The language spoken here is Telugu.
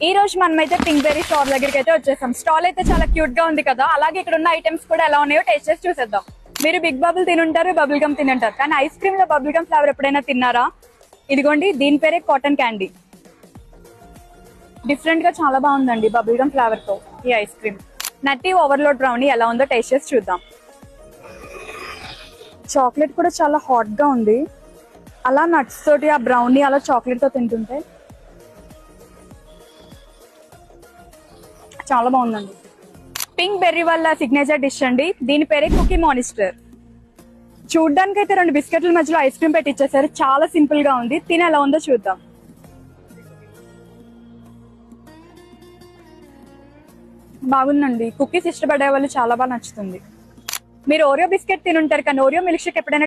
ఈ రోజు మనమైతే పింక్ బెర్రీ స్టాల్ దగ్గరికి అయితే వచ్చేసాం. స్టాల్ అయితే చాలా క్యూట్ గా ఉంది కదా, అలాగే ఇక్కడ ఉన్న ఐటమ్స్ కూడా ఎలా ఉన్నాయో టేస్ట్ చేసి చూసేద్దాం. మీరు బిగ్ బబుల్ తినుంటారు, బబుల్ గమ్ తినుంటారు, కానీ ఐస్ క్రీమ్ లో బబుల్ గమ్ ఫ్లేవర్ ఎప్పుడైనా తిన్నారా? ఇదిగోండి, దీని పేరే కాటన్ క్యాండీ. డిఫరెంట్ గా చాలా బాగుందండి బబుల్ గమ్ ఫ్లేవర్ తో ఈ ఐస్ క్రీమ్. నట్టి ఓవర్లోడ్ బ్రౌనీ ఎలా ఉందో టేస్ట్ చేసి చూద్దాం. చాక్లెట్ కూడా చాలా హాట్ గా ఉంది. అలా నట్స్ తోటి ఆ బ్రౌనీ అలా చాక్లెట్ తో తింటుంటే చాలా బాగుందండి. పింక్ బెర్రీ వల్ల సిగ్నేచర్ డిష్ అండి, దీని పేరే కుకీ మానిస్టర్. చూడ్డానికి అయితే 2 బిస్కెట్ల మధ్యలో ఐస్ క్రీమ్ పెట్టి ఇచ్చేసారు. చాలా సింపుల్ గా ఉంది, తిని ఎలా ఉందో చూద్దాం. బాగుందండి, కుకీస్ ఇష్టపడే వాళ్ళు చాలా బాగా నచ్చుతుంది. మీరు ఓరియో బిస్కెట్ తినుంటారు, కానీ ఓరియో మిల్క్ షేక్ ఎప్పుడైనా